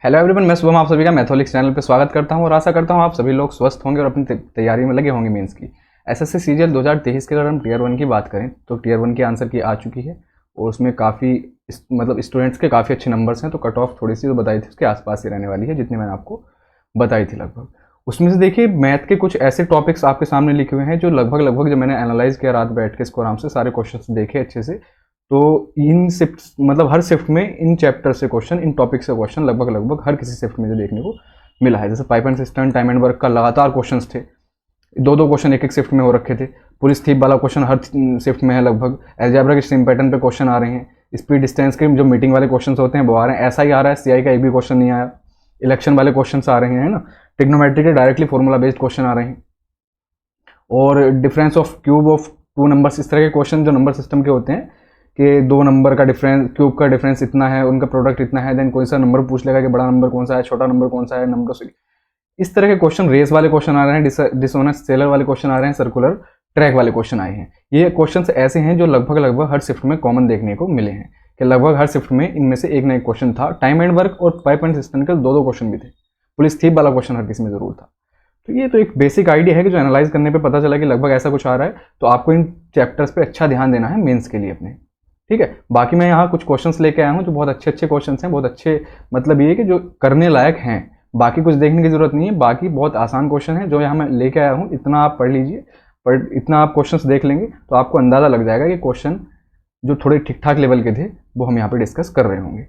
Hello everyone, मैं शुभम आप सभी का मैथोलिक्स चैनल पे स्वागत करता हूं और आशा करता हूं आप सभी लोग स्वस्थ होंगे और अपनी तैयारी में लगे होंगे मेंस की। एसएससी सीजीएल 2023 के अगर हम टीयर 1 की बात करें तो टीयर 1 की आंसर की आ चुकी है और उसमें काफ़ी मतलब स्टूडेंट्स के काफ़ी अच्छे नंबर्स हैं। तो कट ऑफ थोड़ी सी जो बताई थी उसके आसपास ही रहने वाली है, जितनी मैंने आपको बताई थी लगभग। उसमें से देखिए मैथ के कुछ ऐसे टॉपिक्स आपके सामने लिखे हुए हैं जो लगभग जब मैंने एनालाइज किया रात बैठ के इसको आराम से सारे क्वेश्चन देखे अच्छे से, तो इन शिफ्ट मतलब हर शिफ्ट में इन चैप्टर से क्वेश्चन, इन टॉपिक से क्वेश्चन लगभग हर किसी शिफ्ट में जो देखने को मिला है। जैसे pipe and system, time and work का लगातार क्वेश्चंस थे, दो क्वेश्चन एक शिफ्ट में हो रखे थे। पुलिस थीप वाला क्वेश्चन हर शिफ्ट में है लगभग। अलजेब्रा के सेम पैटर्न पे क्वेश्चन आ रहे हैं। स्पीड डिस्टेंस के जो मीटिंग वाले क्वेश्चन होते हैं वो आ रहे हैं। ऐसा ही आ रहा है, सीआई का एक भी क्वेश्चन नहीं आया। इलेक्शन वाले क्वेश्चन आ रहे हैं ना। ट्रिग्नोमेट्री के डायरेक्टली फॉर्मूला बेस्ड क्वेश्चन आ रहे हैं और difference of cube of two numbers, इस तरह के क्वेश्चन जो नंबर सिस्टम के होते हैं कि दो नंबर का डिफरेंस, क्यूब का डिफरेंस इतना है, उनका प्रोडक्ट इतना है, देन कोई सा नंबर पूछ लेगा कि बड़ा नंबर कौन सा है, छोटा नंबर कौन सा है, नंबर से इस तरह के क्वेश्चन। रेस वाले क्वेश्चन आ रहे हैं, डिसऑनेस्ट सेलर वाले क्वेश्चन आ रहे हैं, सर्कुलर ट्रैक वाले क्वेश्चन आए हैं। ये क्वेश्चन ऐसे हैं जो लगभग हर शिफ्ट में कॉमन देखने को मिले हैं कि लगभग हर शिफ्ट में इनमें से एक ना एक क्वेश्चन था। टाइम एंड वर्क और पाइप एंड सिस्टम के दो क्वेश्चन भी थे। पुलिस थीप वाला क्वेश्चन हर किसी में जरूर था। तो ये तो एक बेसिक आइडिया है कि जो एनालाइज करने पे पता चला कि लगभग ऐसा कुछ आ रहा है, तो आपको इन चैप्टर्स पे अच्छा ध्यान देना है मेंस के लिए अपने। ठीक है, बाकी मैं यहाँ कुछ क्वेश्चंस लेके आया हूँ जो बहुत अच्छे क्वेश्चंस हैं, बहुत अच्छे, मतलब ये कि जो करने लायक हैं। बाकी कुछ देखने की जरूरत नहीं है, बाकी बहुत आसान क्वेश्चन है जो यहाँ मैं लेके आया हूँ। इतना आप पढ़ लीजिए, पर इतना आप क्वेश्चंस देख लेंगे तो आपको अंदाजा लग जाएगा कि क्वेश्चन जो थोड़े ठीक ठाक लेवल के थे वो हम यहाँ पे डिस्कस कर रहे होंगे।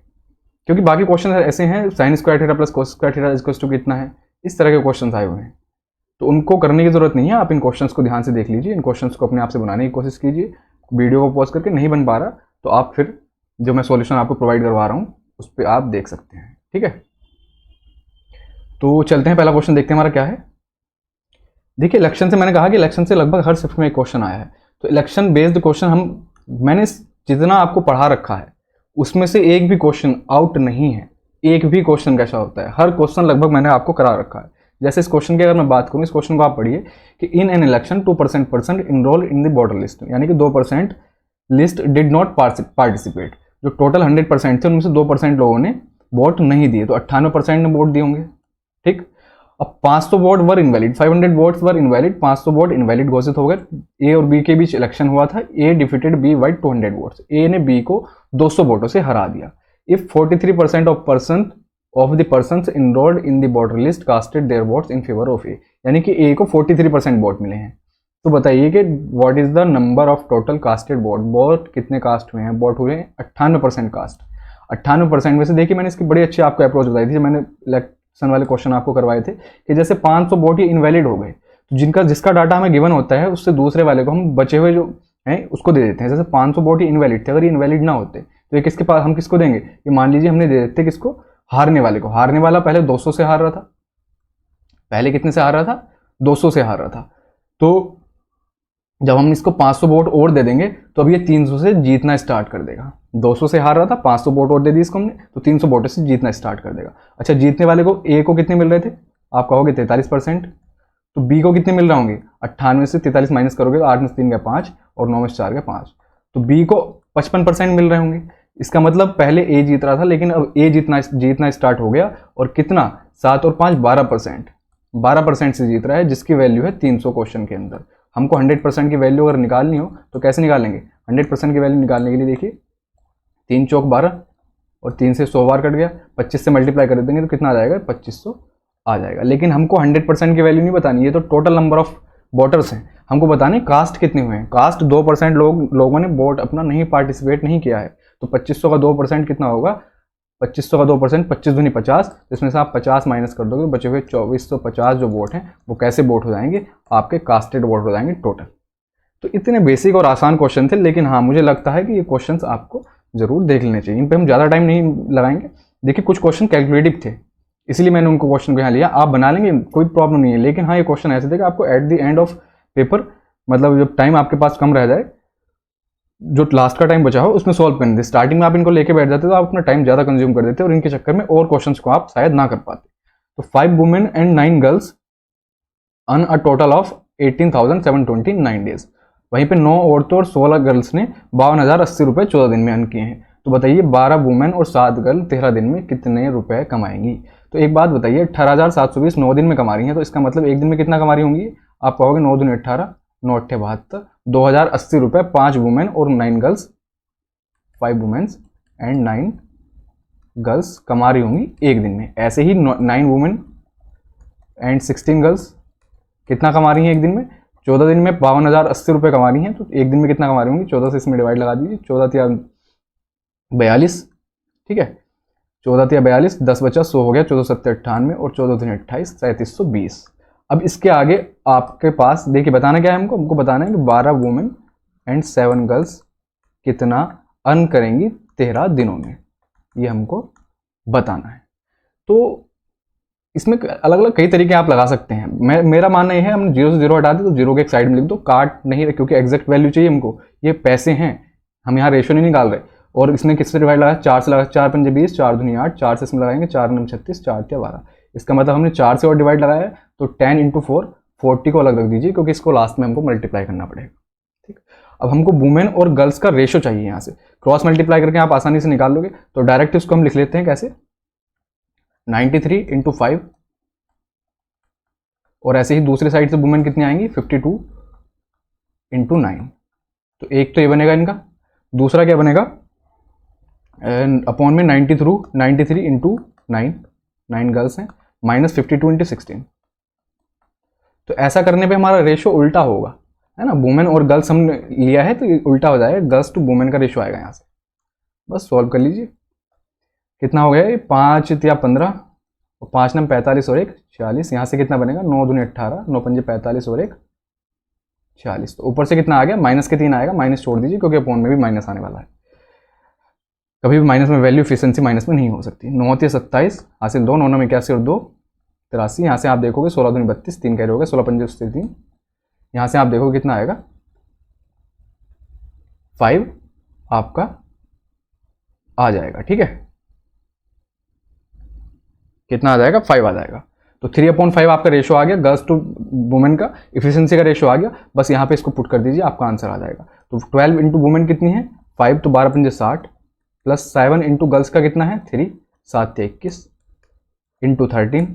क्योंकि बाकी क्वेश्चन ऐसे हैं, sine square theta plus cos square theta equals to कितना है, इस तरह के क्वेश्चन आए हुए हैं। तो उनको करने की जरूरत नहीं है, आप इन क्वेश्चंस को ध्यान से देख लीजिए, इन क्वेश्चंस को अपने आप से बनाने की कोशिश कीजिए। वीडियो को पॉज करके नहीं बन पा रहा तो आप फिर जो मैं सॉल्यूशन आपको प्रोवाइड करवा रहा हूँ उस पर आप देख सकते हैं। ठीक है, तो चलते हैं, पहला क्वेश्चन देखते हैं हमारा क्या है। देखिए इलेक्शन से मैंने कहा कि इलेक्शन से लगभग हर शिफ्ट में एक क्वेश्चन आया है। तो इलेक्शन बेस्ड क्वेश्चन मैंने जितना आपको पढ़ा रखा है उसमें से एक भी क्वेश्चन आउट नहीं है। एक भी क्वेश्चन कैसा होता है, हर क्वेश्चन लगभग मैंने आपको करा रखा है। जैसे इस क्वेश्चन की अगर मैं बात करूं, इस क्वेश्चन को आप पढ़िए कि in an election 2% person enroll in the voter list, यानी कि 2% लिस्ट डिड नॉट पार्टिसिपेट। जो टोटल 100% थे उनमें से 2% लोगों ने वोट नहीं दिए, तो 98% ने वोट दिए होंगे। ठीक, अब 500 वोट वर इनवैलिड, 500 वोट्स वर इनवैलिड, 500 वोट इनवैलिड घोषित हो गए। ए और बी के बीच इलेक्शन हुआ था, A defeated B by 200 votes, A ने बी को 200 वोटों से हरा दिया। If 43% of the persons enrolled in the voter list casted their votes in favour of A, यानी कि ए को 43% वोट मिले हैं। तो बताइए कि what is the number of total casted vote, vote कितने कास्ट हुए हैं, वोट हुए 98% कास्ट। 98% में से देखिए मैंने इसकी बड़ी अच्छी आपको अप्रोच बताई थी जब मैंने इलेक्शन वाले क्वेश्चन आपको करवाए थे कि जैसे 500 वोट ही इनवैलिड हो गए, तो जिसका डाटा हमें गिवन होता है उससे दूसरे वाले को हम बचे हुए जो हैं उसको दे देते हैं। जैसे 500 वोट ही इनवैलिड थे, अगर ये इनवैलिड ना होते तो ये किसके पास, हम किसको देंगे, ये मान लीजिए हमने दे देते किसको, हारने वाले को। हारने वाला पहले 200 से हार रहा था, पहले कितने से हार रहा था, 200 से हार रहा था। तो जब हम इसको 500 वोट और दे देंगे तो अब ये 300 से जीतना स्टार्ट कर देगा। 200 से हार रहा था, 500 वोट और दे दी इसको हमने, तो 300 वोटों से जीतना स्टार्ट कर देगा। अच्छा, जीतने वाले को ए को कितने मिल रहे थे, आप कहोगे 43%, तो बी को कितने मिल रहे होंगे, 98 से 43 माइनस करोगे तो 8 में 3 का 5 और 9 में 4 का 5, तो बी को 55% मिल रहे होंगे। इसका मतलब पहले ए जीत रहा था, लेकिन अब ए जीतना स्टार्ट हो गया और कितना, 7 और 5 12%, 12% से जीत रहा है, जिसकी वैल्यू है 300 क्वेश्चन के अंदर। हमको 100% की वैल्यू अगर निकालनी हो तो कैसे निकालेंगे, 100% की वैल्यू निकालने के लिए देखिए 3 चौक 12 और 3 से 100 बार कट गया, 25 से मल्टीप्लाई कर देंगे तो कितना आ जाएगा, 2500 आ जाएगा। लेकिन हमको 100% की वैल्यू नहीं बतानी, ये तो टोटल नंबर ऑफ वोटर्स हैं, हमको बताने कास्ट कितने हुए हैं। कास्ट 2% लोगों ने वोट अपना नहीं पार्टिसिपेट नहीं किया है, तो 2500 का 2% कितना होगा, 2500 का 2%, 25 दूनी 50, इसमें से आप 50 माइनस कर दोगे तो बचे हुए 2450 जो वोट हैं वो कैसे वोट हो जाएंगे, आपके कास्टेड वोट हो जाएंगे टोटल। तो इतने बेसिक और आसान क्वेश्चन थे, लेकिन हाँ मुझे लगता है कि ये क्वेश्चंस आपको जरूर देख लेने चाहिए, इन पे हम ज़्यादा टाइम नहीं लगाएंगे। देखिए कुछ क्वेश्चन कैलकुलेटिव थे, इसलिए मैंने उनको क्वेश्चन को यहाँ लिया, आप बना लेंगे कोई प्रॉब्लम नहीं है। लेकिन हाँ ये क्वेश्चन ऐसे थे कि आपको at the end of paper, मतलब जब टाइम आपके पास कम रह जाए, जो लास्ट का टाइम बचा हो उसमें सॉल्व करने थे। स्टार्टिंग में आप इनको लेके बैठ जाते तो आप अपना टाइम ज़्यादा कंज्यूम कर देते और इनके चक्कर में और क्वेश्चंस को आप शायद ना कर पाते। तो 5 women and 9 girls earn a total of 18,729 days. वहीं पे 9 औरतों और 16 गर्ल्स ने 52,080 रुपये 14 दिन में अर्न किए हैं। तो बताइए 12 वुमेन और 7 गर्ल 13 दिन में कितने रुपए कमाएंगी। तो एक बात बताइए, 18,720 9 दिन में कमा रही हैं, तो इसका मतलब एक दिन में कितना कमा रही होंगी। आप कहोगे 9 दूनी 18, 9 अट्ठे 72, 2080 रुपये 5 वुमेन और 9 गर्ल्स, 5 वुमेन्स एंड 9 गर्ल्स कमा रही होंगी एक दिन में। ऐसे ही 9 वुमेन एंड 16 गर्ल्स कितना कमा रही हैं एक दिन में, 14 दिन में 52,080 रुपये कमा रही हैं। तो एक दिन में कितना कमा रही होंगी, 14 से इसमें डिवाइड लगा दीजिए, 14 42, ठीक है, 14 42, 10 बचा 100 हो गया, 14 सत्तर 98 और 14 दूनी 28, 3720। अब इसके आगे आपके पास देखिए बताना क्या है हमको बताना है कि 12 वुमेन एंड 7 गर्ल्स कितना अर्न करेंगी 13 दिनों में, ये हमको बताना है। तो इसमें अलग अलग कई तरीके आप लगा सकते हैं। मेरा मानना यह है, हमने 0 से 0 हटा दी तो 0 के एक साइड में लिख दो, काट नहीं, क्योंकि एग्जैक्ट वैल्यू चाहिए हमको, ये पैसे हैं, हम यहाँ रेशो नहीं निकाल रहे। और इसने किससे डिवाइड लगाया, 4 से लगा, 4 पंजे 20, 4 दूनी 8, 4 से इसमें लगाएंगे, 4 9 36, 4 क्या 12। इसका मतलब हमने 4 से और डिवाइड लगाया है, तो 10 × 4 40 को अलग रख दीजिए, क्योंकि इसको लास्ट में हमको मल्टीप्लाई करना पड़ेगा। ठीक, अब हमको वुमेन और गर्ल्स का रेशो चाहिए, यहाँ से क्रॉस मल्टीप्लाई करके आप आसानी से निकाल लोगे। तो डायरेक्ट इसको हम लिख लेते हैं कैसे, 93 × 5, और ऐसे ही दूसरी साइड से वुमेन कितनी आएंगी, 52 × 9। तो एक तो ये बनेगा इनका, दूसरा क्या बनेगा, अपॉन में 93 × 9, 9 गर्ल्स हैं, माइनस 52 × 16। तो ऐसा करने पे हमारा रेशो उल्टा होगा, है ना, वुमेन और गर्ल्स हमने लिया है तो ये उल्टा हो जाएगा, गर्ल्स टू वुमेन का रेशो आएगा यहाँ से। बस सॉल्व कर लीजिए, कितना हो गया ये, 5 या 15 और 5 9 45 और 1 46। यहाँ से कितना बनेगा, 9 दूनी 18, 9 पंजे 45 और 1 46। तो ऊपर से कितना आ गया, माइनस के 3 आएगा, माइनस छोड़ दीजिए क्योंकि अपॉन में भी माइनस आने वाला है। कभी भी माइनस में वैल्यू एफिशिएंसी माइनस में नहीं हो सकती। 9 × 27 हासिल 2, 9 9 81 और 2 83। यहाँ से आप देखोगे 16 दूनी 32, 3 कैरी हो गए, 16 पंजे 3। यहाँ से आप देखोगे कितना आएगा, 5 आपका आ जाएगा। ठीक है, कितना आ जाएगा, 5 आ जाएगा। तो 3/5 आपका रेशो आ गया, गर्ल्स टू वुमेन का इफिशिएंसी का रेशो आ गया। बस यहाँ पे इसको पुट कर दीजिए, आपका आंसर आ जाएगा। तो 12 × वुमेन कितनी है, 5, तो 12 पंजे 60, प्लस 7 × गर्ल्स का कितना है, 3, 7 21 × 13।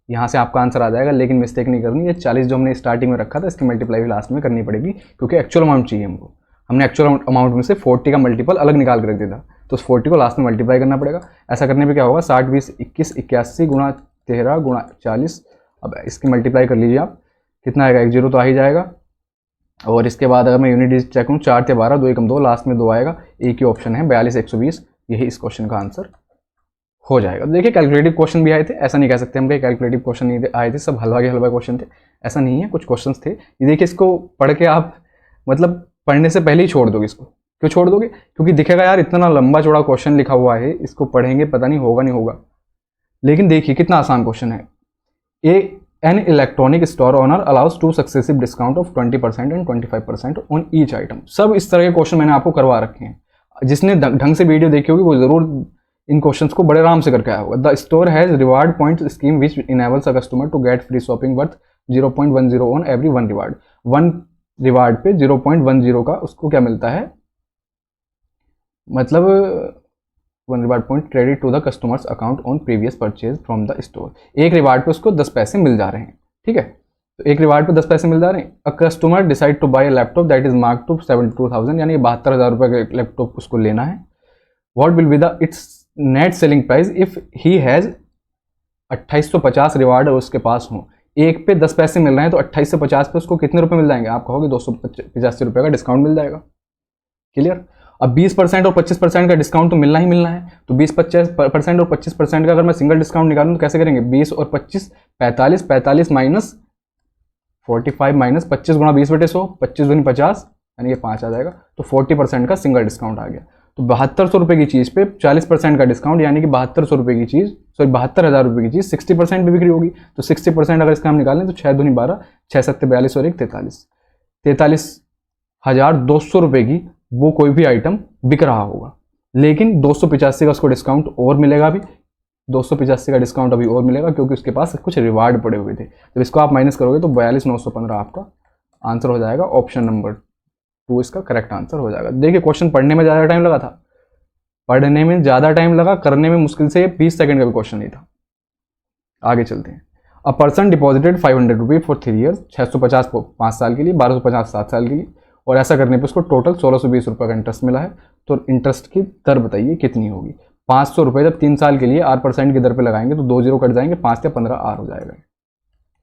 यहाँ से आपका आंसर आ जाएगा, लेकिन मिस्टेक नहीं करनी, ये 40 जो हमने स्टार्टिंग में रखा था इसकी मल्टीप्लाई भी लास्ट में करनी पड़ेगी, क्योंकि एक्चुअल अमाउंट चाहिए हमको। हमने एक्चुअल अमाउंट में से 40 का मल्टीपल अलग निकाल के रख दिया था, तो उस 40 को लास्ट में मल्टीप्लाई करना पड़ेगा। ऐसा करने पे क्या होगा, 60 20 21 81 × 13 × 40। अब इसकी मल्टीप्लाई कर लीजिए आप, कितना आएगा, 1 0 तो आ ही जाएगा। और इसके बाद अगर मैं यूनिट डिजिट चेक करूँ, 4 × 12, 2 × 2, लास्ट में 2 आएगा, एक ही ऑप्शन है 42 120, यही इस क्वेश्चन का आंसर हो जाएगा। देखिए कैलकुलेटिव क्वेश्चन भी आए थे, ऐसा नहीं कह सकते हम कि कैलकुलेटिव क्वेश्चन नहीं आए थे, सब हलवा के हलवा क्वेश्चन थे, ऐसा नहीं है, कुछ क्वेश्चन थे। ये देखिए, इसको पढ़ के आप मतलब पढ़ने से पहले ही छोड़ दोगे इसको। क्यों छोड़ दोगे, क्योंकि दिखेगा यार इतना लंबा चौड़ा क्वेश्चन लिखा हुआ है, इसको पढ़ेंगे पता नहीं होगा नहीं होगा। लेकिन देखिए कितना आसान क्वेश्चन है। An electronic store owner allows 2 successive discount of 20% and 25% on each item. सब इस तरह के क्वेश्चन मैंने आपको करवा रखे हैं, जिसने ढंग से वीडियो देखी होगी वो जरूर इन क्वेश्चंस को बड़े आराम से करके आया होगा। The store has reward point scheme which enables a customer to get free shopping worth 0.10 on every 1 reward. 1 reward पे 0.10 का उसको क्या मिलता है, मतलब 1 reward point credit to the customers account on previous purchase from the store. एक reward पे उसको 10 पैसे मिल जा रहे हैं। ठीक है, तो एक रिवार्ड पे 10 पैसे मिल जा रहे हैं। A customer decide to buy laptop that is mark to 72,000, यानी 72,000 रुपये का लैपटॉप उसको लेना है। What will be the its net selling price if he has 2850 reward उसके पास हो। एक पे 10 पैसे मिल रहे हैं, तो 28 से 50 पे उसको कितने रुपए मिल जाएंगे, आप कहोगे 285 रुपये का डिस्काउंट मिल जाएगा। क्लियर। अब 20% और 25% का डिस्काउंट तो मिलना ही मिलना है, तो 20% और 25% का अगर मैं सिंगल डिस्काउंट निकालूं तो कैसे करेंगे, 20 और 25 45, 45 माइनस 45 माइनस 25 गुणा 20/100, 25 दूनी 50, यानी ये 5 आ जाएगा। तो 40% का सिंगल डिस्काउंट आ गया। तो 7200 रुपये की चीज़ पे 40% का डिस्काउंट, यानी कि 7200 रुपये की चीज़, सॉरी 72,000 रुपये की चीज़ 60% पे बिक्री होगी। तो 60% अगर इसका हम निकालें तो 6 दूनी 12, 6 7 42 और 1 43, 43,200 रुपये की वो कोई भी आइटम बिक रहा होगा। लेकिन 285 का उसको डिस्काउंट और मिलेगा, अभी 285 का डिस्काउंट अभी और मिलेगा, क्योंकि उसके पास कुछ रिवार्ड पड़े हुए थे। तो इसको आप माइनस करोगे तो 42,915 आपका आंसर हो जाएगा। ऑप्शन नंबर 2 इसका करेक्ट आंसर हो जाएगा। देखिए क्वेश्चन पढ़ने में ज़्यादा टाइम लगा था, पढ़ने में ज़्यादा टाइम लगा, करने में मुश्किल से 20 सेकंड का भी क्वेश्चन नहीं था। आगे चलते हैं। अ पर्सन डिपॉजिटेड 500 रुपये फॉर 3 ईयर्स, 650 5 साल के लिए, 1250 7 साल के लिए, और ऐसा करने पे उसको टोटल 1620 रुपये का इंटरेस्ट मिला है। तो इंटरेस्ट की दर बताइए कितनी होगी। 500 रुपये जब 3 साल के लिए 8% की दर पे लगाएंगे तो 2 जीरो कट जाएंगे, 5 या 15 आर हो जाएगा।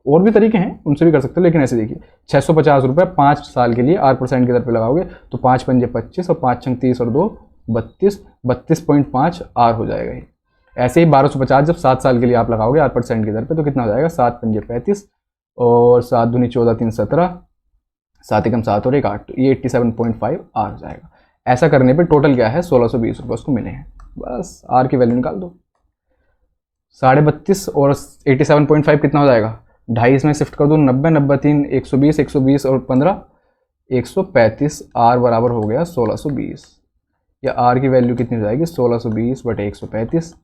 और भी तरीके हैं, उनसे भी कर सकते हो, लेकिन ऐसे देखिए 650 रुपये 5 साल के लिए 8% की दर पे लगाओगे तो 5 पंजे 25 और 5 छंग 30 और 2 32, 32.5 आर हो जाएगा ये। ऐसे ही 1250 जब 7 साल के लिए आप लगाओगे 8% की दर पे तो कितना हो जाएगा, 7 पंजे 35 और 7 दूनी 14 3 17, 7 एकम 7 और 1 8, तो ये 87.5 आर हो जाएगा। ऐसा करने पे टोटल क्या है, 1620 रुपये उसको मिले हैं। बस आर की वैल्यू निकाल दो। 32.5 और 87.5 कितना हो जाएगा, 2.5 इसमें शिफ्ट कर दो, 90 90 3 120, 120 और 15 135, आर बराबर हो गया 1620। या आर की वैल्यू कितनी हो जाएगी, 1620 बटे 135।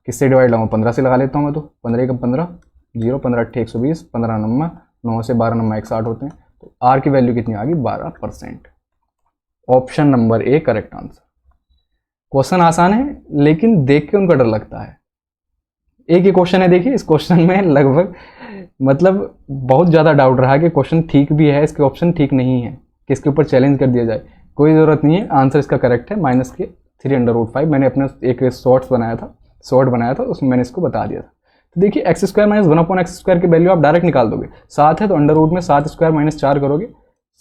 किससे डिवाइड लगाऊँ, 15 से लगा लेता हूँ मैं, तो 15 एकम 15, 0 15 8 120, 15 नम्मा 9 से 12 नम्मा 160 होते हैं। तो आर की वैल्यू कितनी आ गई, 12%। Option number A correct answer. Question आसान है लेकिन देख के उनका डर लगता है। एक ही क्वेश्चन है, देखिए इस क्वेश्चन में लगभग मतलब बहुत ज़्यादा डाउट रहा कि क्वेश्चन ठीक भी है, इसके ऑप्शन ठीक नहीं है कि इसके ऊपर चैलेंज कर दिया जाए। कोई ज़रूरत नहीं है, आंसर इसका करेक्ट है, माइनस के 3/5। मैंने अपना एक शॉर्ट बनाया था उसमें मैंने इसको बता दिया था। तो देखिए एक्स स्क्वायर माइनस 1/x² की वैल्यू आप डायरेक्ट निकाल दोगे। 7 है तो अंडर रूट में 7 स्क्वायर माइनस 4 करोगे,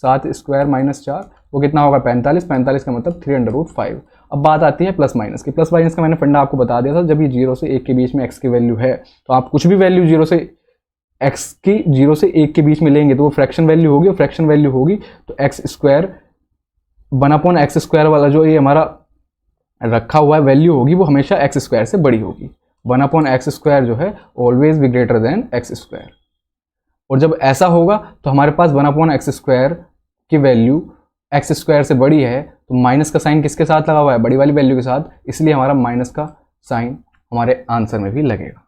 7 स्क्वायर माइनस 4 वो कितना होगा, 45। 45 का मतलब 3/5। अब बात आती है प्लस माइनस की। प्लस माइनस का मैंने फंडा आपको बता दिया था, जब ये 0 से 1 के बीच में x की वैल्यू है तो आप कुछ भी वैल्यू 0 से x की 0 से 1 के बीच में लेंगे तो वो फ्रैक्शन वैल्यू होगी, और फ्रैक्शन वैल्यू होगी तो x स्क्वायर 1/x² वाला जो ये हमारा रखा हुआ है वैल्यू होगी वो हमेशा x स्क्वायर से बड़ी होगी। 1/x² जो है always be greater than x²। और जब ऐसा होगा तो हमारे पास 1/x² की वैल्यू x² से बड़ी है तो माइनस का साइन किसके साथ लगा हुआ है, बड़ी वाली वैल्यू के साथ, इसलिए हमारा माइनस का साइन हमारे आंसर में भी लगेगा।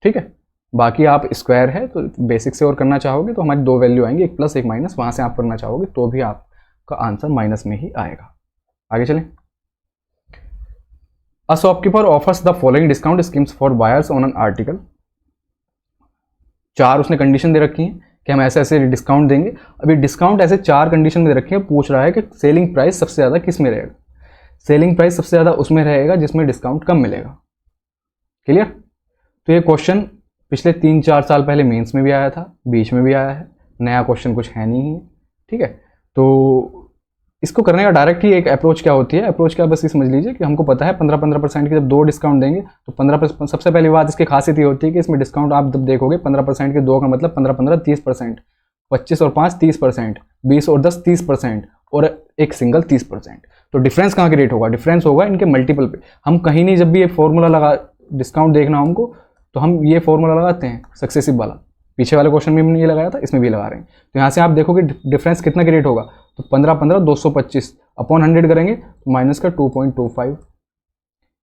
ठीक है, बाकी आप स्क्वायर है तो बेसिक से और करना चाहोगे तो हमारी 2 वैल्यू आएंगी, एक प्लस एक माइनस, वहां से आप करना चाहोगे तो भी आपका आंसर माइनस में ही आएगा। आगे चलें। A shopkeeper offers the following discount schemes for buyers on an article. 4 उसने कंडीशन दे रखी है कि हम ऐसे ऐसे डिस्काउंट देंगे। अभी डिस्काउंट ऐसे 4 कंडीशन में दे रखे हैं, पूछ रहा है कि सेलिंग प्राइस सबसे ज़्यादा किस में रहेगा। सेलिंग प्राइस सबसे ज़्यादा उसमें रहेगा जिसमें डिस्काउंट कम मिलेगा। क्लियर। तो ये क्वेश्चन पिछले 3-4 साल पहले मेंस में भी आया था, बीच में भी आया है, नया क्वेश्चन कुछ है नहीं है। ठीक है, तो इसको करने का डायरेक्ट ही एक अप्रोच क्या होती है, अप्रोच क्या बस ये समझ लीजिए कि हमको पता है 15% के जब 2 डिस्काउंट देंगे तो 15%। सबसे पहली बात इसकी खासियत ये होती है कि इसमें डिस्काउंट आप जब देखोगे 15% के 2 का मतलब 15-15 30%, 25 और 5 30%, 20 और 10 30% और एक सिंगल 30%। तो डिफरेंस कहाँ क्रिएट होगा, डिफरेंस होगा इनके मल्टीपल पे। हम कहीं नहीं, जब भी ये फॉर्मूला लगा डिस्काउंट देखना हमको तो हम ये फॉर्मूला लगाते हैं सक्सेसिव वाला। पीछे वाले क्वेश्चन में हमने ये लगाया था, इसमें भी लगा रहे हैं। तो यहाँ से आप देखोगे डिफरेंस कितना क्रिएट होगा, तो 15-15 225 अपॉन 100 करेंगे तो माइनस का 2.25।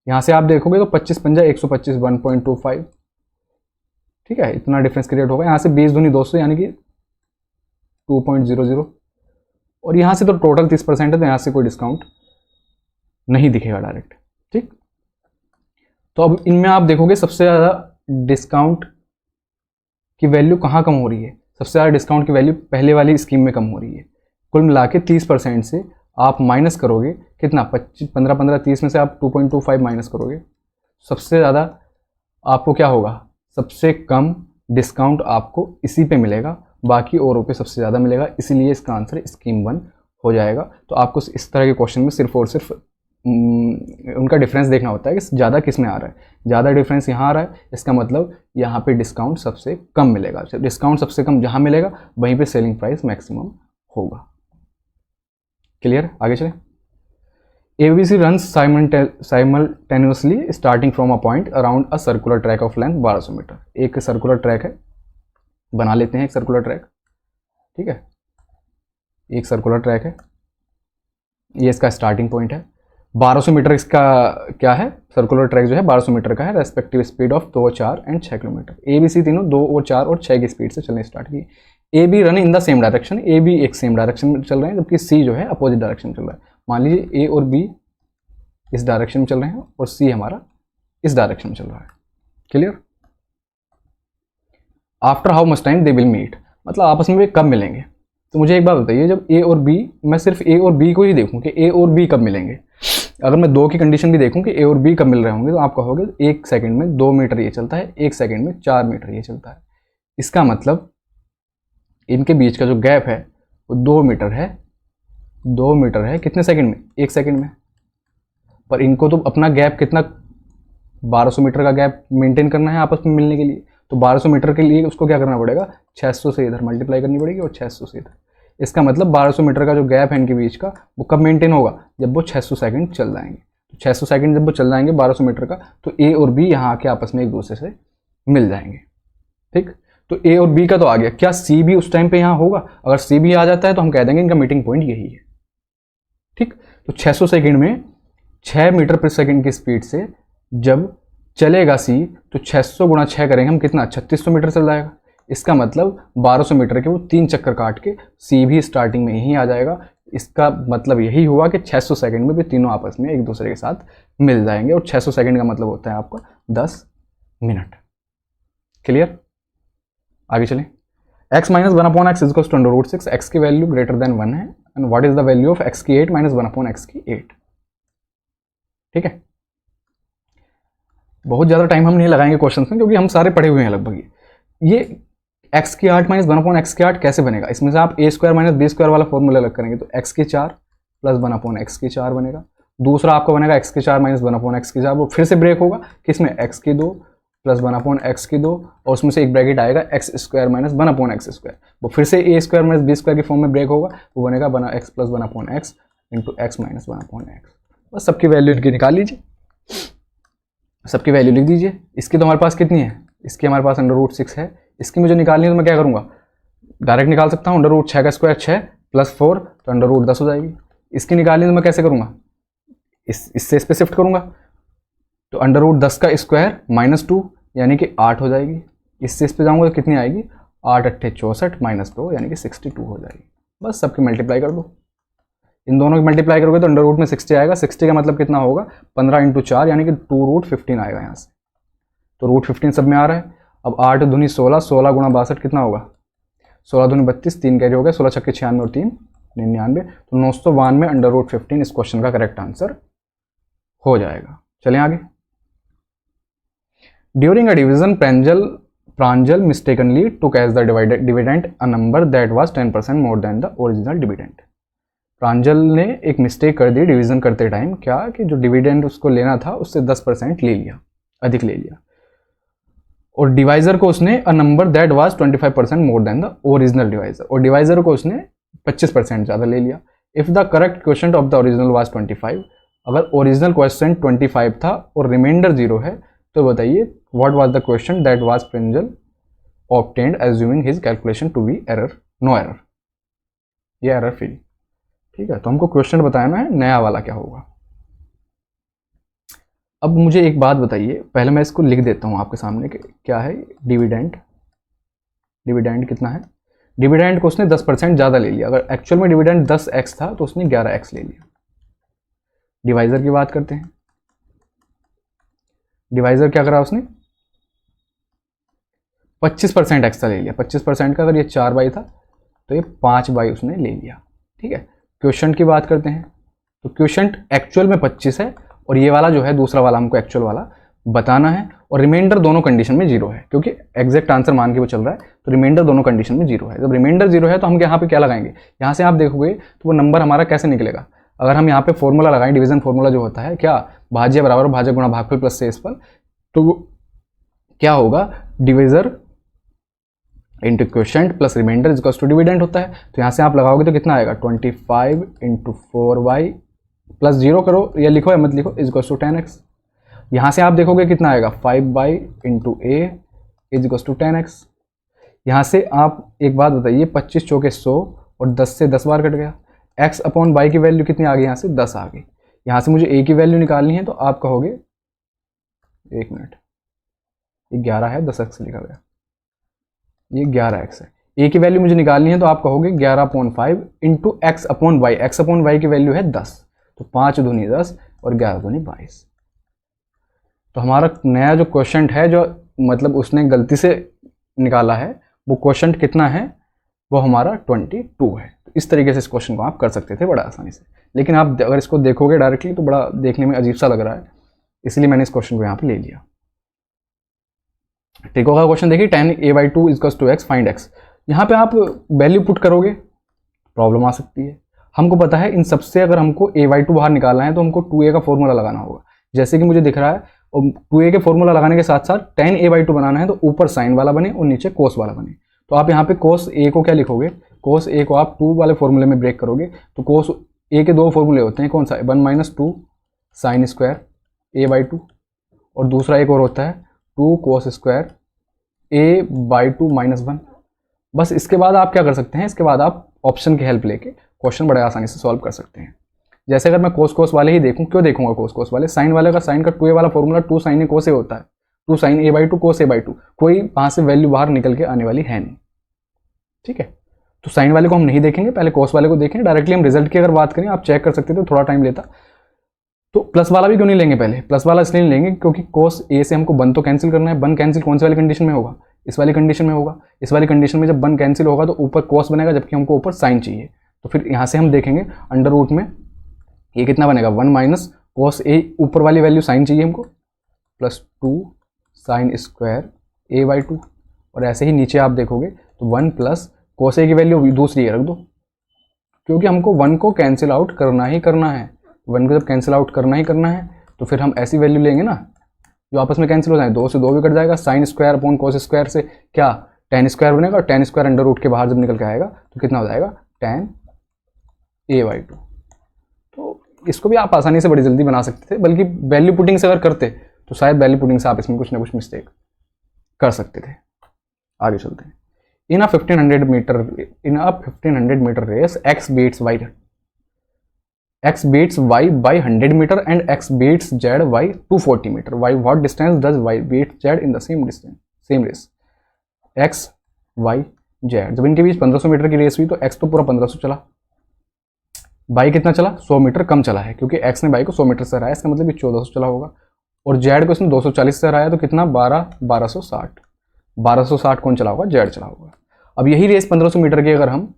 यहाँ से आप देखोगे तो 25 पंजा 125 1.25। ठीक है, इतना डिफरेंस क्रिएट होगा। यहाँ से 20 दूनी 200 यानी कि 2.00। और यहाँ से तो टोटल 30% है तो यहाँ से कोई डिस्काउंट नहीं दिखेगा डायरेक्ट। ठीक, तो अब इनमें आप देखोगे सबसे ज़्यादा डिस्काउंट की वैल्यू कहाँ कम हो रही है। सबसे ज़्यादा डिस्काउंट की वैल्यू पहले वाली स्कीम में कम हो रही है। कुल मिला के 30% से आप माइनस करोगे कितना, 15-15 30 में से आप 2.25 माइनस करोगे, सबसे ज़्यादा आपको क्या होगा, सबसे कम डिस्काउंट आपको इसी पे मिलेगा, बाकी औरों पे सबसे ज़्यादा मिलेगा। इसीलिए इसका आंसर स्कीम 1 हो जाएगा। तो आपको इस तरह के क्वेश्चन में सिर्फ और सिर्फ उनका डिफरेंस देखना होता है कि ज़्यादा किस में आ रहा है। ज़्यादा डिफरेंस यहाँ आ रहा है, इसका मतलब यहाँ पे डिस्काउंट सबसे कम मिलेगा। डिस्काउंट सबसे कम जहाँ मिलेगा वहीं पे सेलिंग प्राइस मैक्सिमम होगा। क्लियर, आगे चलें। ABC runs simultaneously starting from a point around a circular track of length 1200 metre. एक सर्कुलर ट्रैक है, बना लेते हैं एक सर्कुलर ट्रैक। ठीक है, एक सर्कुलर ट्रैक है, ये इसका स्टार्टिंग पॉइंट है। 1200 मीटर इसका क्या है, सर्कुलर ट्रैक जो है 1200 मीटर का है। Respective speed of 2, 4 and 6 kilometre. ABC तीनों 2 और 4 और 6 की स्पीड से चलने स्टार्ट की। AB run in the same direction, A B एक सेम डायरेक्शन में चल रहे हैं, जबकि C जो है अपोजिट डायरेक्शन में चल रहा है। मान लीजिए A और B इस डायरेक्शन में चल रहे हैं और सी हमारा इस डायरेक्शन में चल रहा है। Clear? After how much time they will meet, मतलब आपस में वे कब मिलेंगे। तो मुझे एक बात बताइए, जब ए और बी, मैं सिर्फ ए और बी को ही देखूं कि ए और बी कब मिलेंगे, अगर मैं 2 की कंडीशन भी देखूं कि ए और बी कब मिल रहे होंगे, तो आप कहोगे 1 सेकंड में 2 मीटर ये चलता है, 1 सेकंड में 4 मीटर ये चलता है। इसका मतलब इनके बीच का जो गैप है वो 2 मीटर है। 2 मीटर है कितने सेकंड में? 1 सेकंड में। पर इनको तो अपना गैप कितना, 1200 मीटर का गैप मेंटेन करना है आपस में मिलने के लिए। तो 1200 मीटर के लिए उसको क्या करना पड़ेगा, 600 से इधर मल्टीप्लाई करनी पड़ेगी और 600 से इधर। इसका मतलब 1200 मीटर का जो गैप है इनके बीच का, वो कब मेंटेन होगा, जब वो 600 सेकंड चल जाएंगे। तो 600 सेकंड जब वो चल जाएंगे 1200 मीटर का, तो ए और बी यहाँ आके आपस में एक दूसरे से मिल जाएंगे। ठीक, तो ए और बी का तो आ गया। क्या सी भी उस टाइम पे यहाँ होगा? अगर सी भी आ जाता है तो हम कह देंगे इनका मीटिंग पॉइंट यही है। ठीक, तो 600 सेकंड में 6 मीटर पर सेकंड की स्पीड से जब चलेगा सी, तो 600 गुणा 6 करेंगे हम, कितना, 3600 मीटर चल जाएगा। इसका मतलब 1200 मीटर के वो 3 चक्कर काट के सी भी स्टार्टिंग में यही आ जाएगा। इसका मतलब यही हुआ कि 600 सेकंड में भी तीनों आपस में एक दूसरे के साथ मिल जाएंगे, और 600 सेकंड का मतलब होता है आपका 10 मिनट। क्लियर? आगे चलें। x minus 1/x is equal to √6, x की वैल्यू ग्रेटर देन 1 है, and what is the value of x की 8 माइनस 1/x की 8। ठीक है, बहुत ज़्यादा टाइम हम नहीं लगाएंगे क्वेश्चन में, क्योंकि हम सारे पढ़े हुए हैं लगभग। ये x की 8 माइनस 1/x की 8 कैसे बनेगा? इसमें से आप a² माइनस b² वाला फॉर्मूला अलग करेंगे, तो x की 4 प्लस 1/x की 4 बनेगा। दूसरा आपका बनेगा x की 4 माइनस 1/x की 4, वो फिर से ब्रेक होगा किसमें, x की 2 प्लस 1/x की 2, और उसमें से एक ब्रैकेट आएगा x² माइनस 1/x², वो फिर से a² माइनस b² की फॉर्म में ब्रेक होगा, वो बनेगा x plus 1/x into x minus 1/x। बस सबकी वैल्यू इनकी निकाल लीजिए, सबकी वैल्यू लिख दीजिए। इसकी तो हमारे पास कितनी है, इसकी हमारे पास √6 है। इसकी मुझे निकालनी है तो मैं क्या करूँगा, डायरेक्ट निकाल सकता हूँ। √6 का स्क्वायर 6 प्लस 4 तो √10 हो जाएगी। इसकी निकालनी है तो मैं कैसे करूँगा, इससे इस पे शिफ्ट करूँगा, तो √10 का स्क्वायर माइनस 2 यानी कि 8 हो जाएगी। इससे इस पे जाऊँगा तो कितनी आएगी, 8 × 8 = 64 माइनस 2 यानी कि 62 हो जाएगी। बस सबकी मल्टीप्लाई कर दो, इन दोनों की मल्टीप्लाई करोगे तो अंडर रूट में 60 आएगा। 60 का मतलब कितना होगा, 15 × 4 यानी कि 2√15 आएगा यहाँ से। तो √15 सब में आ रहा है। अब 8 दूनी 16, 16 गुणा 62 कितना होगा, 16 दूनी 32, 3 कैरी हो गया, 16 छक्के 96 और 3 99, तो 992 √15 इस क्वेश्चन का करेक्ट आंसर हो जाएगा। चलें आगे। During a division Pranjal mistakenly took as the dividend a number that was 10% more than the original dividend. Pranjal ने एक मिस्टेक कर दी डिवीजन करते टाइम, क्या कि जो डिविडेंड उसको लेना था उससे 10% ले लिया, अधिक ले लिया, और डिवाइजर को उसने अ number that was 25% more than the original divisor, और डिवाइजर को उसने 25% ज़्यादा ले लिया। If the correct question of the original was 25, अगर ओरिजिनल क्वेश्चन 25 था और रिमाइंडर 0 है, तो बताइए what was the question that was Pranjal obtained assuming his calculation to be error, no error, ये एरर फ्री। ठीक है, तो हमको क्वेश्चन बताना है नया वाला क्या होगा। अब मुझे एक बात बताइए, पहले मैं इसको लिख देता हूँ आपके सामने कि क्या है डिविडेंड। डिविडेंड कितना है, डिविडेंड को उसने 10% ज़्यादा ले लिया। अगर एक्चुअल में डिविडेंड 10x था तो उसने 11x ले लिया। डिवाइजर की बात करते हैं, डिवाइजर क्या करा उसने, 25% एक्स्ट्रा ले लिया। 25% का अगर ये 4/, था तो ये 5/, उसने ले लिया। ठीक है, क्वेश्चन की बात करते हैं, तो क्वेश्चन एक्चुअल में 25 है, और ये वाला जो है दूसरा वाला हमको एक्चुअल वाला बताना है, और रिमाइंडर दोनों कंडीशन में 0 है, क्योंकि एग्जैक्ट आंसर मान के वो चल रहा है, तो रिमाइंडर दोनों कंडीशन में 0 है। जब रिमाइंडर 0 है तो हम यहाँ पे क्या लगाएंगे, यहाँ से आप देखोगे तो वो नंबर हमारा कैसे निकलेगा। अगर हम यहाँ पे फॉर्मूला लगाएं, डिवीजन फॉर्मूला जो होता है क्या, भाज्य बराबर भाजक गुणा भागफल प्लस शेषफल, तो क्या होगा, divisor into quotient plus remainder is equals to dividend होता है। तो यहाँ से आप लगाओगे तो कितना आएगा, 25 × 4y प्लस 0 करो या लिखो या मत लिखो, इज इक्वल्स टू 10x। यहाँ से आप देखोगे कितना आएगा, 5/, × a is equals to 10x। यहाँ से आप एक बात बताइए, 25 चौके 100 और 10 से 10 बार कट गया, x/y की वैल्यू कितनी आ गई, यहाँ से 10 आ गई। यहाँ से मुझे a की वैल्यू निकालनी है, तो आप कहोगे, एक मिनट, ये 11 है, 10x लिखा गया, ये 11x है। a की वैल्यू मुझे निकालनी है, तो आप कहोगे 11/5 × x/y, x/y की वैल्यू है 10, तो 5 दूनी 10, और 11 दूनी 22। तो हमारा नया जो क्वेश्चन है, जो मतलब उसने गलती से निकाला है, वो क्वेश्चन कितना है, वो हमारा 22 है। तो इस तरीके से इस क्वेश्चन को आप कर सकते थे बड़ा आसानी से, लेकिन आप अगर इसको देखोगे डायरेक्टली तो बड़ा देखने में अजीब सा लग रहा है, इसलिए मैंने इस क्वेश्चन को यहाँ पे ले लिया। ठीक होगा क्वेश्चन देखिए, tan a/2 = x, find x। यहाँ पे आप वैल्यू पुट करोगे, प्रॉब्लम आ सकती है। हमको पता है इन सबसे अगर हमको a/2 बाहर निकालना है तो हमको 2a का फॉर्मूला लगाना होगा, जैसे कि मुझे दिख रहा है। और 2a के फॉर्मूला लगाने के साथ साथ tan a/2 बनाना है तो ऊपर साइन वाला बने और नीचे कोस वाला बने। तो आप यहाँ पे कोस a को क्या लिखोगे, कोस a को आप 2 वाले फॉर्मूले में ब्रेक करोगे तो कोस a के 2 फॉर्मूले होते हैं, कौन सा, 1 - 2 साइन स्क्वायर a/2, और दूसरा एक और होता है 2 कोस स्क्वायर a/2 - 1। बस इसके बाद आप क्या कर सकते हैं, इसके बाद आप ऑप्शन की हेल्प लेके क्वेश्चन बड़े आसानी से सॉल्व कर सकते हैं। जैसे अगर मैं कोस वाले ही देखूं, क्यों देखूंगा कोस वाले, साइन वाले का, साइन का 2a वाला formula 2 sin a cos a होता है, 2 sin a/2 cos a/2, कोई वहां से वैल्यू बाहर निकल के आने वाली है नहीं। ठीक है, तो साइन वाले को हम नहीं देखेंगे, पहले कोस वाले को देखेंगे। डायरेक्टली हम रिजल्ट की अगर बात करें, आप चेक कर सकते थे, थोड़ा टाइम लेता। तो प्लस वाला भी क्यों नहीं लेंगे, पहले प्लस वाला इसलिए नहीं लेंगे क्योंकि कोस a से हमको 1 तो कैंसिल करना है। 1 कैंसिल कौन सी वाली कंडीशन में होगा, इस वाली कंडीशन में होगा। इस वाली कंडीशन में जब 1 कैंसिल होगा तो ऊपर कोस बनेगा, जबकि हमको ऊपर साइन चाहिए। तो फिर यहाँ से हम देखेंगे अंडर रूट में ये कितना बनेगा, 1 - cos a, ऊपर वाली वैल्यू साइन चाहिए हमको, +2 साइन स्क्वायर a/2, और ऐसे ही नीचे आप देखोगे तो 1 + cos a की वैल्यू दूसरी है रख दो, क्योंकि हमको 1 को कैंसिल आउट करना ही करना है। 1 को जब कैंसिल आउट करना ही करना है तो फिर हम ऐसी वैल्यू लेंगे ना जो आपस में कैंसिल हो जाए, 2 से 2 भी कट जाएगा, sine square upon cos square से क्या tan स्क्वायर बनेगा, और tan स्क्वायर अंडर रूट के बाहर जब निकल के आएगा तो कितना हो जाएगा, tan a/2। तो इसको भी आप आसानी से बड़ी जल्दी बना सकते थे, बल्कि वैल्यू पुटिंग से अगर करते तो शायद वैल्यू पुटिंग से आप इसमें कुछ ना कुछ मिस्टेक कर सकते थे। आगे चलते हैं। In a 1500 metre race x beats y by 100 meter and x beats z by 240 meter. By what distance does y beat z in the same race? x y z, जब इनके बीच 1500 मीटर की race हुई तो x तो पूरा 1500 चला, y कितना चला, 100 मीटर कम चला है, क्योंकि x ने y को 100 मीटर से हराया, इसका मतलब 1400 चला होगा। और z को इसने 240 से हराया, तो कितना 1260 कौन चला होगा, z चला होगा। अब यही रेस 1500 मीटर की अगर हम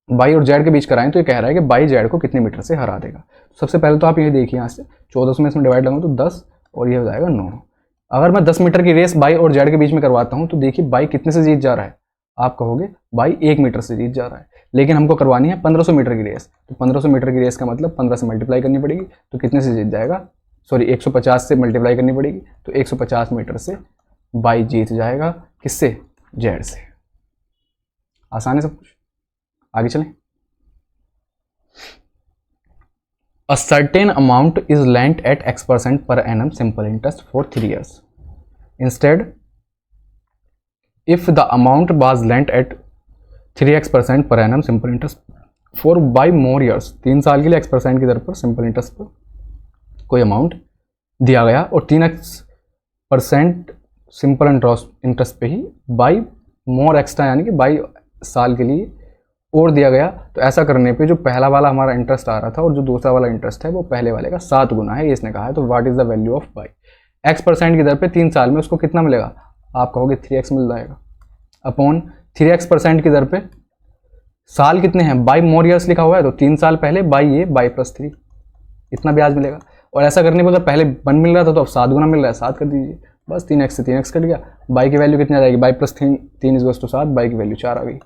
बाई और जेड के बीच कराएं तो ये कह रहा है कि बाई जेड को कितने मीटर से हरा देगा। सबसे पहले तो आप ये देखिए, यहाँ से 1400 में इसमें डिवाइड लगाऊं तो 10 और ये हो जाएगा 9। अगर मैं 10 मीटर की रेस बाई और जेड के बीच में करवाता हूँ तो देखिए बाई कितने से जीत जा रहा है, आप कहोगे बाई 1 मीटर से जीत जा रहा है, लेकिन हमको करवानी है 1500 मीटर की रेस। तो 1500 मीटर की रेस का मतलब 15 से मल्टीप्लाई करनी पड़ेगी, तो कितने से जीत जाएगा, सॉरी 150 से मल्टीप्लाई करनी पड़ेगी, तो 150 मीटर से बाई जीत जाएगा, किससे, जेड से। आसान है सब कुछ, आगे चलें। A certain amount is lent at x% per annum simple interest for 3 years. Instead, if the amount was lent at 3x% per annum simple interest for by more years, 3 साल के लिए x% की दर पर सिंपल इंटरेस्ट पर कोई amount दिया गया और 3x% सिंपल इंटरेस्ट पे ही बाई मोर एक्स्ट्रा यानी कि बाई साल के लिए और दिया गया, तो ऐसा करने पे जो पहला वाला हमारा इंटरेस्ट आ रहा था और जो दूसरा वाला इंटरेस्ट है वो पहले वाले का 7 गुना है, ये इसने कहा है। तो what is the value of by, x% की दर पे 3 साल में उसको कितना मिलेगा, आप कहोगे 3x मिल जाएगा, अपॉन 3x% की दर पे साल कितने हैं, बाई मोर ईयर्स लिखा हुआ है तो 3 साल पहले बाई ये बाई +3 इतना ब्याज मिलेगा। और ऐसा करने पर अगर पहले 1 मिल रहा था तो अब 7 गुना मिल रहा है, 7 कर दीजिए, बस 3x से 3x कट गया, बाई की वैल्यू कितनी आ जाएगी, बाई +3 = 7, बाई की वैल्यू 4 आ गई,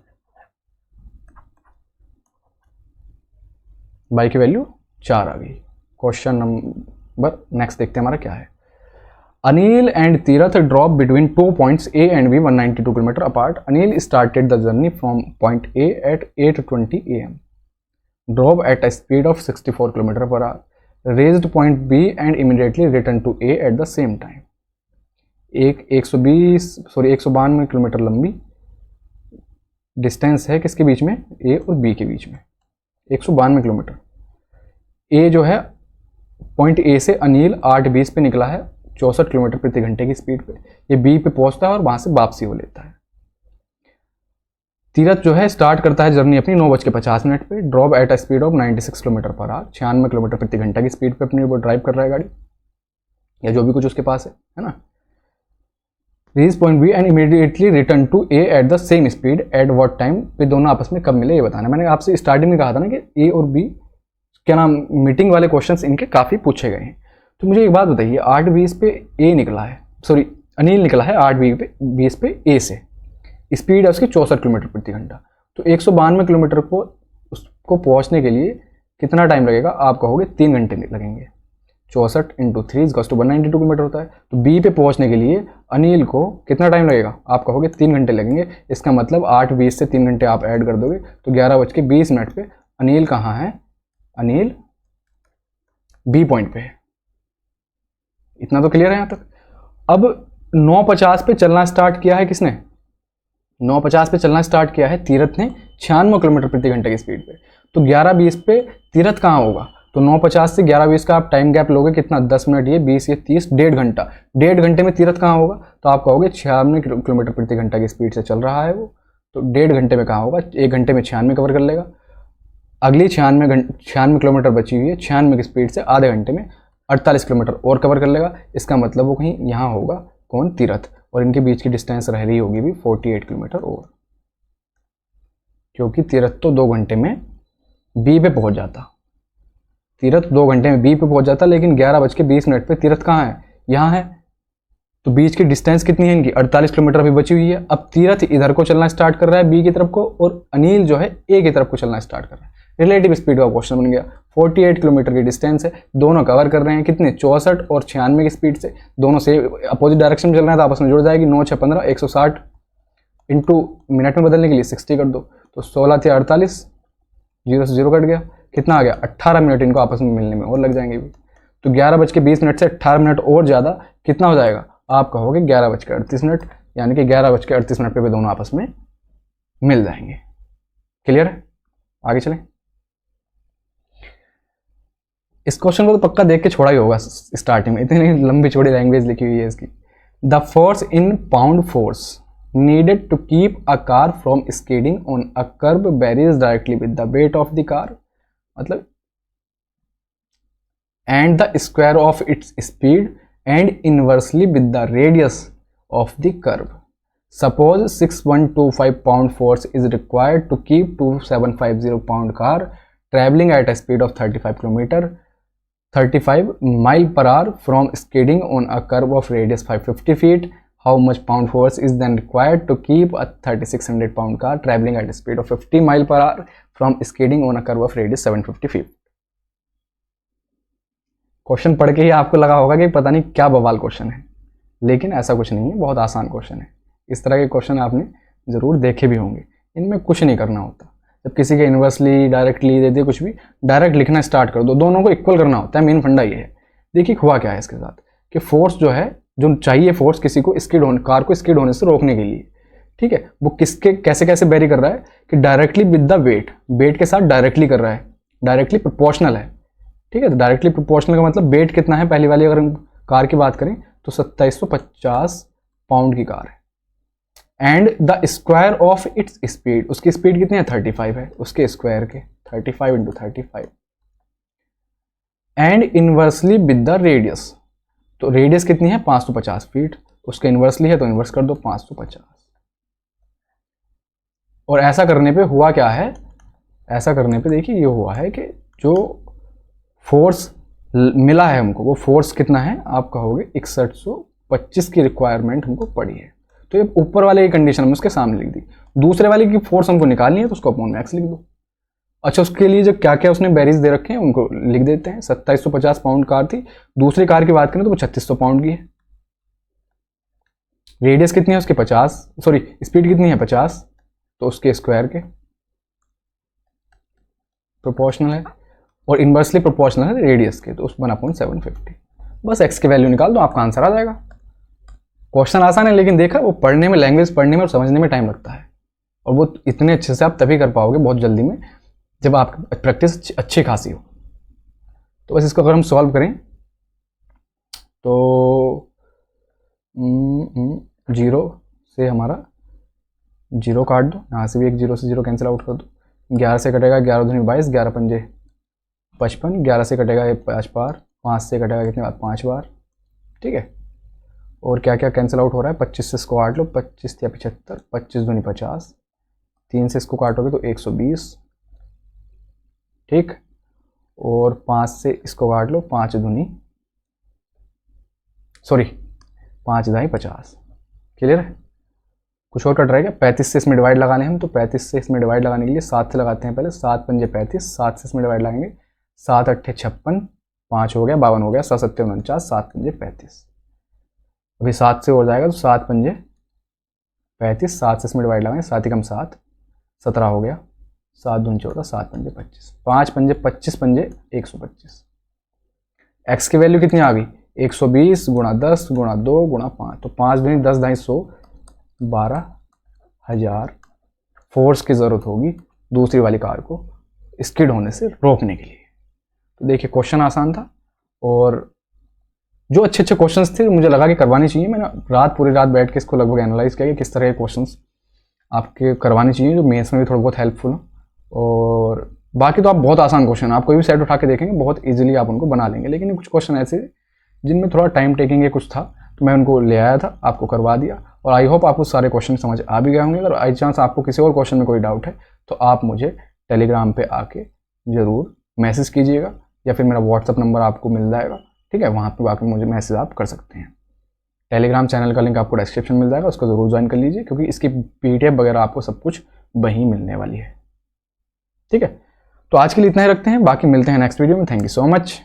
बाई की वैल्यू 4 आ गई। क्वेश्चन नंबर नेक्स्ट देखते हैं हमारा क्या है। Anil and Tirath drop between 2 points A and B 192 km apart. Anil started the journey from point A at 8:20 AM. Drove at a speed of 64 km per hour. Reached point B and immediately returned to A at the same time. एक 192 kilometre लंबी distance है किसके बीच में, A और B के बीच में, 192 kilometre. ए जो है पॉइंट ए से अनिल 8:20 पे निकला है 64 किलोमीटर प्रति घंटे की स्पीड पे, ये बी पे पहुंचता है और वहां से वापसी हो लेता है। तीरथ जो है स्टार्ट करता है जर्नी अपनी 9:50 पे, drop at a speed of 96 kilometre per hour, 96 kilometre प्रति घंटा की स्पीड पे अपनी वो ड्राइव कर रहा है गाड़ी, या जो भी कुछ उसके पास है ना। Reach point B and immediately return to A at the same speed at what time, फिर दोनों आपस में कब मिले ये बताना। मैंने आपसे स्टार्टिंग में कहा था ना कि ए और बी क्या नाम, मीटिंग वाले क्वेश्चंस इनके काफ़ी पूछे गए हैं। तो मुझे एक बात बताइए, 8:20 पे ए निकला है, सॉरी अनिल निकला है 8:20 पे ए से, स्पीड है उसकी 64 किलोमीटर प्रति घंटा। तो 192 किलोमीटर को उसको पहुंचने के लिए कितना टाइम लगेगा? आप कहोगे 3 घंटे लगेंगे। 64 × 3 = 192 किलोमीटर होता है। तो बी पे पहुंचने के लिए अनिल को कितना टाइम लगेगा? आप कहोगे 3 घंटे लगेंगे। इसका मतलब 8:20 से 3 घंटे आप ऐड कर दोगे तो 11:20 पे अनिल कहाँ है? अनिल बी पॉइंट पे है। इतना तो क्लियर है यहाँ तक। अब 9:50 पे चलना स्टार्ट किया है किसने? 9:50 पे चलना स्टार्ट किया है तीरथ ने 96 किलोमीटर प्रति घंटे की स्पीड पे। तो 11:20 पे तीरथ कहाँ होगा? तो 9:50 से 11:20 का आप टाइम गैप लोगे कितना? 10 मिनट, ये 20 ये 30, 1.5 घंटा। 1.5 घंटे में तीरथ कहाँ होगा? तो आप कहोगे 96 किलोमीटर प्रति घंटा की स्पीड से चल रहा है वो, तो 1.5 घंटे में कहाँ होगा? 1 घंटे में 96 कवर कर लेगा। अगली 96 किलोमीटर बची हुई है, 96 की स्पीड से आधे घंटे में 48 किलोमीटर और कवर कर लेगा। इसका मतलब वो कहीं यहाँ होगा, कौन? तीरथ। और इनके बीच की डिस्टेंस रह रही होगी भी 48 किलोमीटर और, क्योंकि तीरथ तो 2 घंटे में बी पे पहुंच जाता। तीरथ 2 घंटे में बी पे पहुंच जाता, लेकिन 11:20 पे तीरथ कहाँ है? यहाँ है। तो बीच की डिस्टेंस कितनी है इनकी? 48 किलोमीटर अभी बची हुई है। अब तीरथ इधर को चलना स्टार्ट कर रहा है बी की तरफ को, और अनिल जो है ए की तरफ को चलना स्टार्ट कर रहा है। रिलेटिव स्पीड का क्वेश्चन बन गया। 48 किलोमीटर की डिस्टेंस है, दोनों कवर कर रहे हैं कितने? 64 और 96 की स्पीड से। दोनों से अपोजिट डायरेक्शन में चल रहे हैं तो आपस में जुड़ जाएगी। 9 6 15 160 इंटू मिनट में बदलने के लिए 60 कर दो, तो 16 × 48, 0 से 0 कट गया। कितना आ गया? 18 मिनट इनको आपस में मिलने में और लग जाएंगे भी। तो 11:20 से 18 मिनट और ज़्यादा कितना हो जाएगा? आप कहोगे 11:38, यानी कि 11:38 पे भी दोनों आपस में मिल जाएंगे। क्लियर है? आगे चलें। इस क्वेश्चन को तो पक्का देख के छोड़ा ही होगा स्टार्टिंग में, इतनी लंबी चौड़ी लैंग्वेज लिखी हुई है इसकी। The force in pound force needed to keep a car from skidding on a curb varies directly with the weight of the car, मतलब and the square of its speed and inversely with the radius of the curve. Suppose 6125 pound force is required to keep 2750 pound car traveling at a speed of 35 mile per hour from skidding on a curve of radius 550 feet. How much pound force is then required to keep a 3600 pound car traveling at a speed of 50 mile per hour from skidding on a curve of radius 750 feet? Question पढ़ के ही आपको लगा होगा कि पता नहीं क्या बवाल क्वेश्चन है, लेकिन ऐसा कुछ नहीं है, बहुत आसान क्वेश्चन है। इस तरह के क्वेश्चन आपने ज़रूर देखे भी होंगे। इनमें कुछ नहीं करना होता। जब किसी के इन्वर्सली डायरेक्टली दे दिए, कुछ भी डायरेक्ट लिखना स्टार्ट कर दो, दोनों को इक्वल करना होता है। मेन फंडा ये है। देखिए हुआ क्या है इसके साथ कि फोर्स जो है, जो चाहिए फोर्स किसी को स्किड होने, कार को स्किड होने से रोकने के लिए, ठीक है, वो किसके कैसे कैसे वेरी कर रहा है कि directly with the weight, weight के साथ डायरेक्टली कर रहा है, डायरेक्टली प्रोपोर्शनल है। ठीक है, तो डायरेक्टली प्रोपोर्शनल का मतलब वेट कितना है? पहली वाली अगर हम कार की बात करें तो 2750 पाउंड की कार है। And the square of its speed, उसकी स्पीड कितनी है? 35 है, उसके स्क्वायर के 35 × 35। And inversely with the radius, तो रेडियस कितनी है? 550 फीट, उसके इन्वर्सली है तो इन्वर्स कर दो 550। और ऐसा करने पे हुआ क्या है? ऐसा करने पे देखिए ये हुआ है कि जो फोर्स मिला है हमको, वो फोर्स कितना है? आप कहोगे 6125 की रिक्वायरमेंट हमको पड़ी है। तो ये ऊपर वाले की कंडीशन में उसके सामने लिख दी। दूसरे वाले की फोर्स हमको निकालनी है तो उसको अपॉन मैक्स लिख दो। अच्छा, उसके लिए जो क्या क्या उसने बैरीज दे रखे हैं उनको लिख देते हैं। 2750 पाउंड कार थी, दूसरी कार की बात करें तो वो 3600 पाउंड की है। रेडियस कितनी है उसके? 50, सॉरी स्पीड कितनी है? 50, तो उसके स्क्वायर के प्रोपोर्शनल है, और इनवर्सली प्रोपोर्शनल है रेडियस के, तो उस 1/750। बस एक्स की वैल्यू निकाल दो, आपका आंसर आ जाएगा। क्वेश्चन आसान है, लेकिन देखा वो पढ़ने में, लैंग्वेज पढ़ने में और समझने में टाइम लगता है, और वो इतने अच्छे से आप तभी कर पाओगे बहुत जल्दी में जब आपकी प्रैक्टिस अच्छी खासी हो। तो बस इसको अगर हम सॉल्व करें तो 0 से हमारा जीरो काट दो, यहाँ से भी एक जीरो से जीरो कैंसिल आउट कर दो। 11 से कटेगा 11 दूनी 22, 11 पंजे 55, 11 से कटेगा ये 5 बार, 5 से कटेगा कितने बार 5 बार, ठीक है। और क्या क्या कैंसिल आउट हो रहा है, 25 से इसको काट लो, 25 या 75, 25 दूनी 50, 3 से इसको काटोगे तो 120, ठीक। और 5 से इसको काट लो, 5 दूनी सॉरी 5 दाई 50, क्लियर है। कुछ और कट रहा है क्या, 35 से इसमें डिवाइड लगाने हम, तो 35 से इसमें डिवाइड लगाने के लिए 7 से लगाते हैं पहले, 7 पंजे 35, 7 से इसमें डिवाइड लगाएंगे, 7 अट्ठे 56, 5 हो गया 52 हो गया, 7 सत्ते 49, 7 पंजे 35। अभी 7 से हो जाएगा तो 7 पंजे 35, 7 से इसमें डिवाइड लगाएंगे, 7 एकम 7, 17 हो गया, 7 दूनी 14, 7 पंजे 25, 5 पंजे 25 पंजे 125। एक्स की वैल्यू कितनी आ गई, 120 गुणा 10 गुणा 2 गुणा 5, तो 5 दूनी 10 250, 12,000 फोर्स की ज़रूरत होगी दूसरी वाली कार को स्किड होने से रोकने के लिए। तो देखिए क्वेश्चन आसान था, और जो अच्छे अच्छे क्वेश्चंस थे मुझे लगा कि करवानी चाहिए, मैंने पूरी रात बैठ के इसको लगभग एनालाइज किया कि किस तरह के क्वेश्चंस आपके करवाने चाहिए जो मेंस में भी थोड़ा बहुत हेल्पफुल हो। और बाकी तो आप बहुत आसान क्वेश्चन, आप कोई भी सेट उठा के देखेंगे बहुत ईजिली आप उनको बना लेंगे, लेकिन कुछ क्वेश्चन ऐसे जिनमें थोड़ा टाइम टेकिंग कुछ था, तो मैं उनको ले आया था, आपको करवा दिया। और आई होप आपको सारे क्वेश्चन समझ आ भी गए होंगे। अगर बाई चांस आपको किसी और क्वेश्चन में कोई डाउट है तो आप मुझे टेलीग्राम पे आके ज़रूर मैसेज कीजिएगा, या फिर मेरा व्हाट्सअप नंबर आपको मिल जाएगा, ठीक है, वहाँ पे आके मुझे मैसेज आप कर सकते हैं। टेलीग्राम चैनल का लिंक आपको डिस्क्रिप्शन मिल जाएगा, उसको ज़रूर ज्वाइन कर लीजिए, क्योंकि इसकी PDF वगैरह आपको सब कुछ वहीं मिलने वाली है, ठीक है। तो आज के लिए इतना ही रखते हैं, बाकी मिलते हैं नेक्स्ट वीडियो में। Thank you so much.